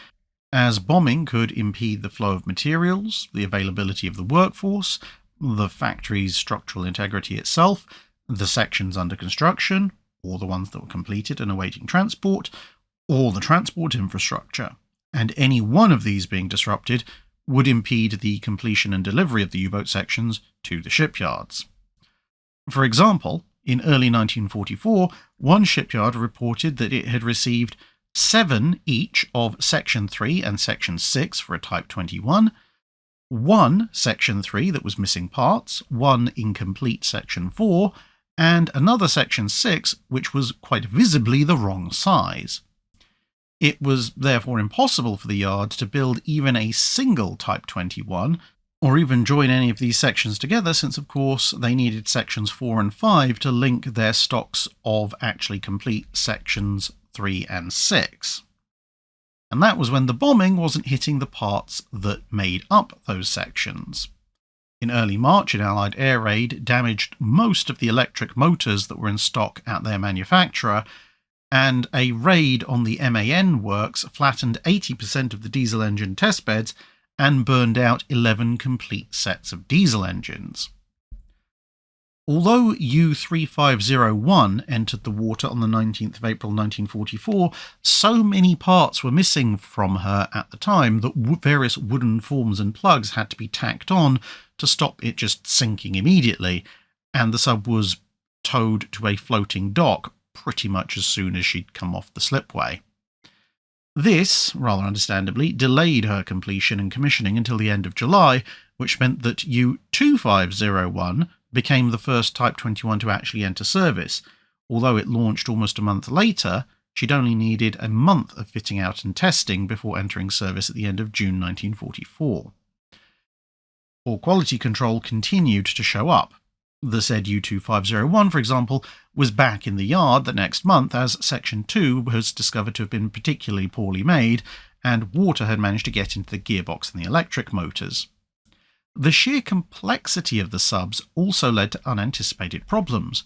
as bombing could impede the flow of materials, the availability of the workforce, the factory's structural integrity itself, the sections under construction, or the ones that were completed and awaiting transport, or the transport infrastructure, and any one of these being disrupted would impede the completion and delivery of the U-boat sections to the shipyards. For example, in early 1944, one shipyard reported that it had received 7 each of Section 3 and Section 6 for a Type 21, one Section 3 that was missing parts, one incomplete Section 4, and another Section 6 which was quite visibly the wrong size. It was therefore impossible for the yard to build even a single Type 21, or even join any of these sections together, since of course they needed Sections 4 and 5 to link their stocks of actually complete Sections 3 and 6. And that was when the bombing wasn't hitting the parts that made up those sections. In early March, an Allied air raid damaged most of the electric motors that were in stock at their manufacturer, and a raid on the MAN works flattened 80% of the diesel engine testbeds and burned out 11 complete sets of diesel engines. Although U-3501 entered the water on the 19th of April 1944, so many parts were missing from her at the time that various wooden forms and plugs had to be tacked on to stop it just sinking immediately, and the sub was towed to a floating dock pretty much as soon as she'd come off the slipway. This, rather understandably, delayed her completion and commissioning until the end of July, which meant that U-2501 became the first Type 21 to actually enter service. Although it launched almost a month later, she'd only needed a month of fitting out and testing before entering service at the end of June 1944. Poor quality control continued to show up. The said U-2501, for example, was back in the yard the next month as Section 2 was discovered to have been particularly poorly made, and water had managed to get into the gearbox and the electric motors. The sheer complexity of the subs also led to unanticipated problems.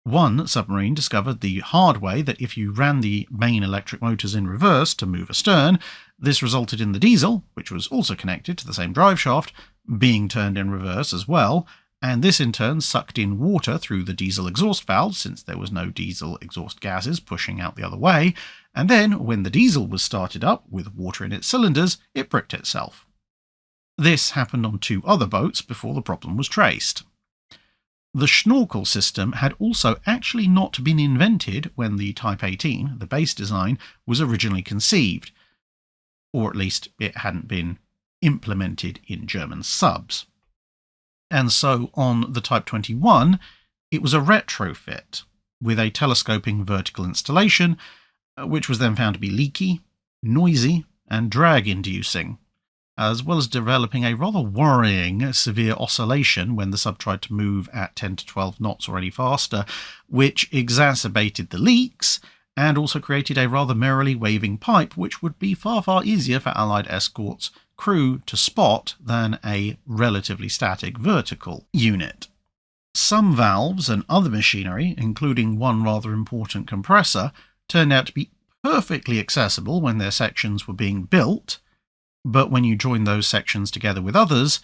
One submarine discovered the hard way that if you ran the main electric motors in reverse to move astern, this resulted in the diesel, which was also connected to the same drive shaft, being turned in reverse as well, and this in turn sucked in water through the diesel exhaust valves, since there was no diesel exhaust gases pushing out the other way, and then when the diesel was started up with water in its cylinders, it bricked itself. This happened on 2 other boats before the problem was traced. The schnorkel system had also actually not been invented when the Type 18, the base design, was originally conceived, or at least it hadn't been implemented in German subs. And so on the Type 21, it was a retrofit with a telescoping vertical installation, which was then found to be leaky, noisy, and drag-inducing, as well as developing a rather worrying severe oscillation when the sub tried to move at 10 to 12 knots or any faster, which exacerbated the leaks and also created a rather merrily waving pipe, which would be far, far easier for Allied escorts crew to spot than a relatively static vertical unit. Some valves and other machinery, including one rather important compressor, turned out to be perfectly accessible when their sections were being built, but when you join those sections together with others,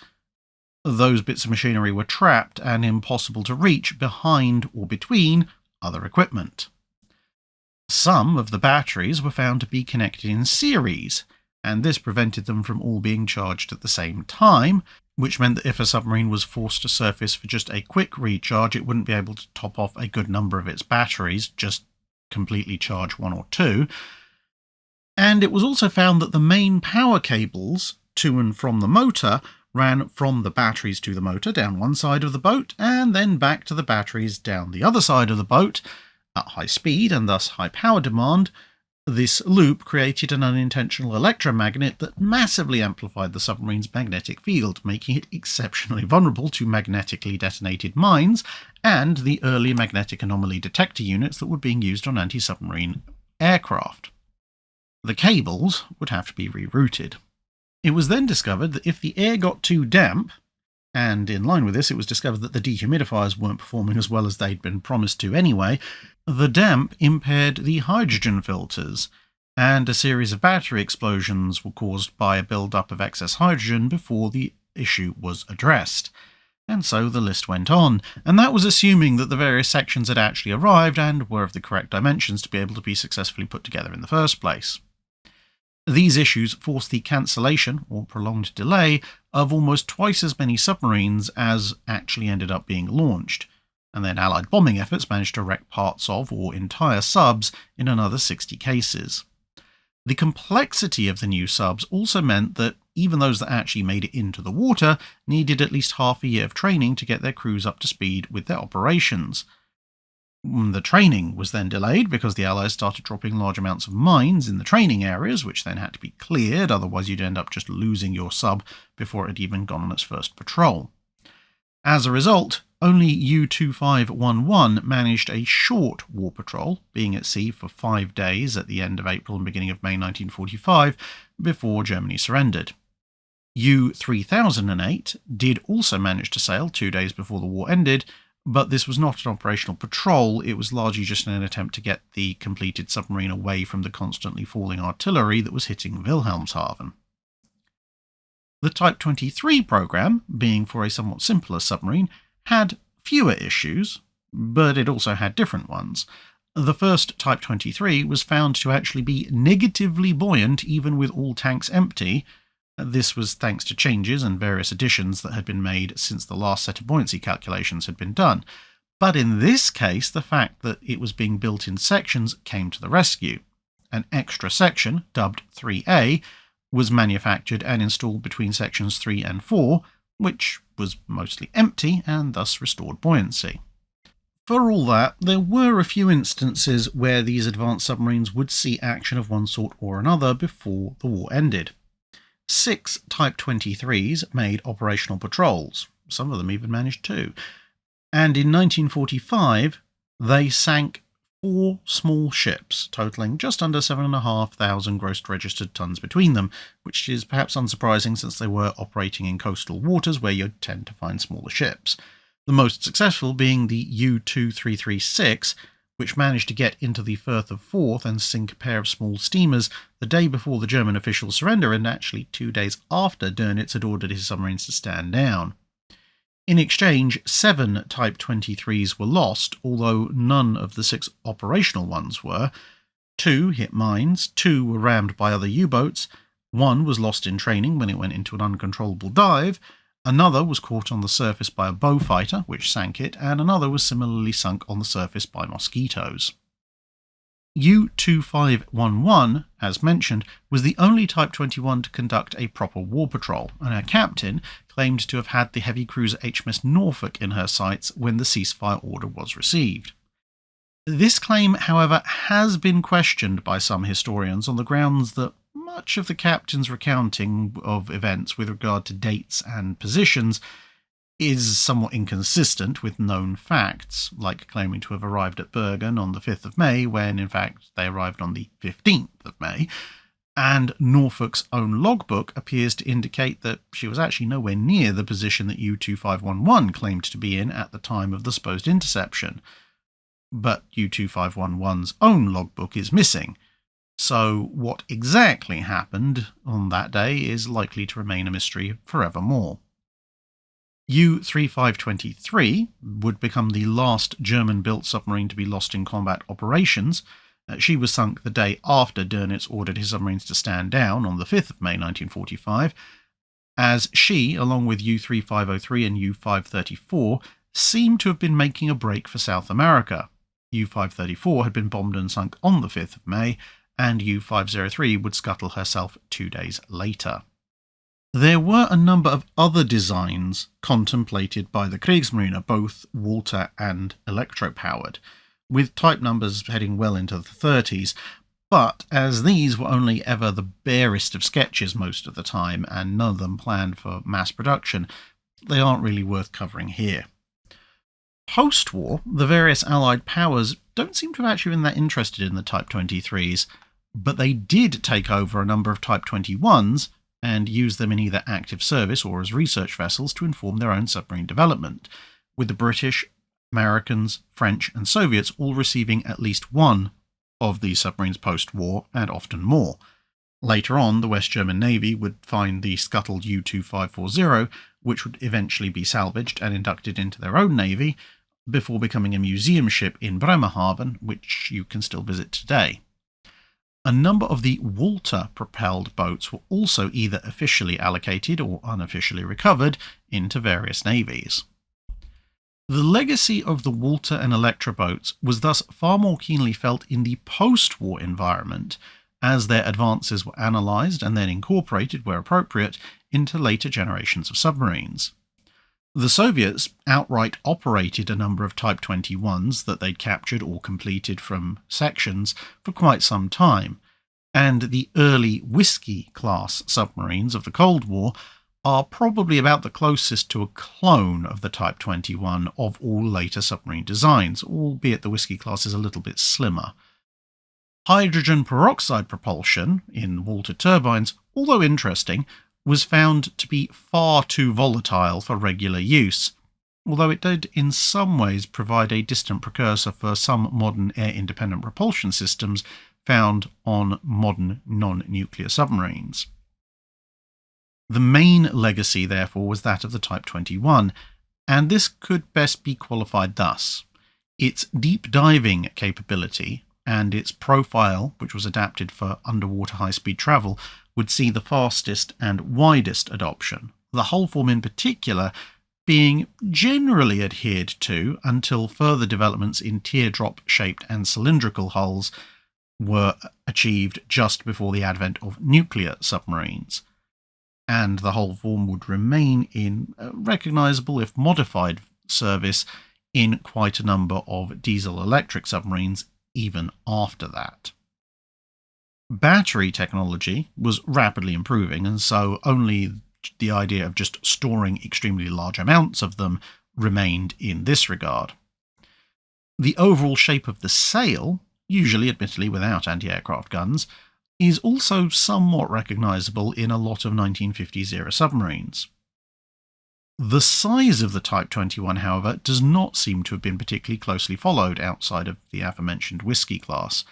those bits of machinery were trapped and impossible to reach behind or between other equipment. Some of the batteries were found to be connected in series, and this prevented them from all being charged at the same time, which meant that if a submarine was forced to surface for just a quick recharge, it wouldn't be able to top off a good number of its batteries, just completely charge 1 or 2. And it was also found that the main power cables to and from the motor ran from the batteries to the motor down one side of the boat, and then back to the batteries down the other side of the boat at high speed and thus high power demand. This loop created an unintentional electromagnet that massively amplified the submarine's magnetic field, making it exceptionally vulnerable to magnetically detonated mines and the early magnetic anomaly detector units that were being used on anti-submarine aircraft. The cables would have to be rerouted. It was then discovered that if the air got too damp, and in line with this it was discovered that the dehumidifiers weren't performing as well as they'd been promised to anyway, the damp impaired the hydrogen filters, and a series of battery explosions were caused by a build-up of excess hydrogen before the issue was addressed. And so the list went on, and that was assuming that the various sections had actually arrived and were of the correct dimensions to be able to be successfully put together in the first place. These issues forced the cancellation, or prolonged delay, of almost twice as many submarines as actually ended up being launched, and then Allied bombing efforts managed to wreck parts of or entire subs in another 60 cases. The complexity of the new subs also meant that even those that actually made it into the water needed at least half a year of training to get their crews up to speed with their operations. The training was then delayed because the Allies started dropping large amounts of mines in the training areas, which then had to be cleared, otherwise you'd end up just losing your sub before it had even gone on its first patrol. As a result, only U-2511 managed a short war patrol, being at sea for 5 days at the end of April and beginning of May 1945, before Germany surrendered. U-3008 did also manage to sail 2 days before the war ended, but this was not an operational patrol, it was largely just an attempt to get the completed submarine away from the constantly falling artillery that was hitting Wilhelmshaven. The Type 23 program, being for a somewhat simpler submarine, had fewer issues, but it also had different ones. The first Type 23 was found to actually be negatively buoyant even with all tanks empty. This was thanks to changes and various additions that had been made since the last set of buoyancy calculations had been done. But in this case, the fact that it was being built in sections came to the rescue. An extra section, dubbed 3A, was manufactured and installed between sections 3 and 4, which was mostly empty and thus restored buoyancy. For all that, there were a few instances where these advanced submarines would see action of one sort or another before the war ended. 6 Type 23s made operational patrols, some of them even managed 2, and in 1945 they sank 4 small ships, totalling just under 7,500 gross registered tons between them, which is perhaps unsurprising since they were operating in coastal waters where you tend to find smaller ships. The most successful being the U-2336, which managed to get into the Firth of Forth and sink a pair of small steamers the day before the German official surrender and actually 2 days after Dönitz had ordered his submarines to stand down. In exchange, 7 Type 23s were lost, although none of the 6 operational ones were. 2 hit mines, 2 were rammed by other U-boats, 1 was lost in training when it went into an uncontrollable dive, another was caught on the surface by a bow fighter, which sank it, and another was similarly sunk on the surface by mosquitoes. U-2511, as mentioned, was the only Type 21 to conduct a proper war patrol, and her captain claimed to have had the heavy cruiser HMS Norfolk in her sights when the ceasefire order was received. This claim, however, has been questioned by some historians on the grounds that much of the captain's recounting of events with regard to dates and positions is somewhat inconsistent with known facts, like claiming to have arrived at Bergen on the 5th of May when in fact they arrived on the 15th of May, and Norfolk's own logbook appears to indicate that she was actually nowhere near the position that U-2511 claimed to be in at the time of the supposed interception. But U-2511's own logbook is missing, so what exactly happened on that day is likely to remain a mystery forevermore. U-3523 would become the last German-built submarine to be lost in combat operations. She was sunk the day after Dönitz ordered his submarines to stand down on the 5th of May 1945, as she, along with U-3503 and U-534, seemed to have been making a break for South America. U-534 had been bombed and sunk on the 5th of May, and U-503 would scuttle herself 2 days later. There were a number of other designs contemplated by the Kriegsmarine, both water and electro-powered, with type numbers heading well into the 30s, but as these were only ever the barest of sketches most of the time, and none of them planned for mass production, they aren't really worth covering here. Post-war, the various Allied powers don't seem to have actually been that interested in the Type 23s, but they did take over a number of Type 21s and use them in either active service or as research vessels to inform their own submarine development, with the British, Americans, French and Soviets all receiving at least one of these submarines post-war, and often more. Later on, the West German Navy would find the scuttled U-2540, which would eventually be salvaged and inducted into their own navy, before becoming a museum ship in Bremerhaven, which you can still visit today. A number of the Walter-propelled boats were also either officially allocated or unofficially recovered into various navies. The legacy of the Walter and Electro-Boats was thus far more keenly felt in the post-war environment, as their advances were analysed and then incorporated, where appropriate, into later generations of submarines. The Soviets outright operated a number of Type 21s that they'd captured or completed from sections for quite some time, and the early Whiskey-class submarines of the Cold War are probably about the closest to a clone of the Type 21 of all later submarine designs, albeit the Whiskey class is a little bit slimmer. Hydrogen peroxide propulsion in water turbines, although interesting, was found to be far too volatile for regular use, although it did in some ways provide a distant precursor for some modern air-independent propulsion systems found on modern non-nuclear submarines. The main legacy, therefore, was that of the Type 21, and this could best be qualified thus. Its deep diving capability and its profile, which was adapted for underwater high-speed travel, would see the fastest and widest adoption, the hull form in particular being generally adhered to until further developments in teardrop-shaped and cylindrical hulls were achieved just before the advent of nuclear submarines. And the hull form would remain in recognisable, if modified, service in quite a number of diesel-electric submarines even after that. Battery technology was rapidly improving, and so only the idea of just storing extremely large amounts of them remained in this regard. The overall shape of the sail, usually admittedly without anti-aircraft guns, is also somewhat recognisable in a lot of 1950s-era submarines. The size of the Type 21, however, does not seem to have been particularly closely followed outside of the aforementioned Whiskey class.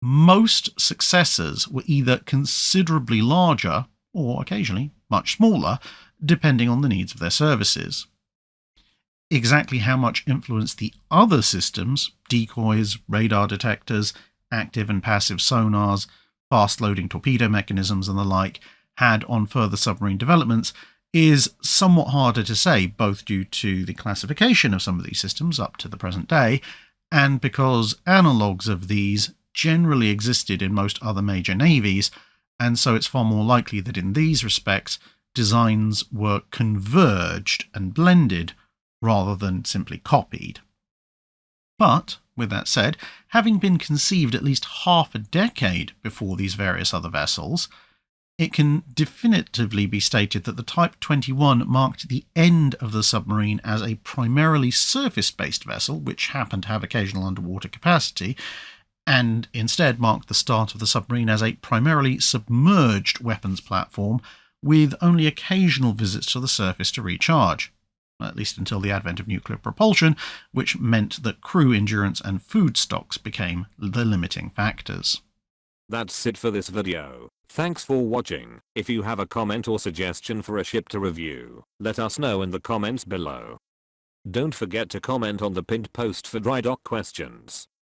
Most successors were either considerably larger or occasionally much smaller, depending on the needs of their services. Exactly how much influence the other systems, decoys, radar detectors, active and passive sonars, fast-loading torpedo mechanisms and the like, had on further submarine developments is somewhat harder to say, both due to the classification of some of these systems up to the present day, and because analogues of these generally existed in most other major navies, and so it's far more likely that in these respects designs were converged and blended rather than simply copied. But, with that said, having been conceived at least half a decade before these various other vessels, it can definitively be stated that the Type 21 marked the end of the submarine as a primarily surface-based vessel, which happened to have occasional underwater capacity, and instead marked the start of the submarine as a primarily submerged weapons platform with only occasional visits to the surface to recharge, at least until the advent of nuclear propulsion, which meant that crew endurance and food stocks became the limiting factors. That's it for this video. Thanks for watching. If you have a comment or suggestion for a ship to review, let us know in the comments below. Don't forget to comment on the pinned post for dry dock questions.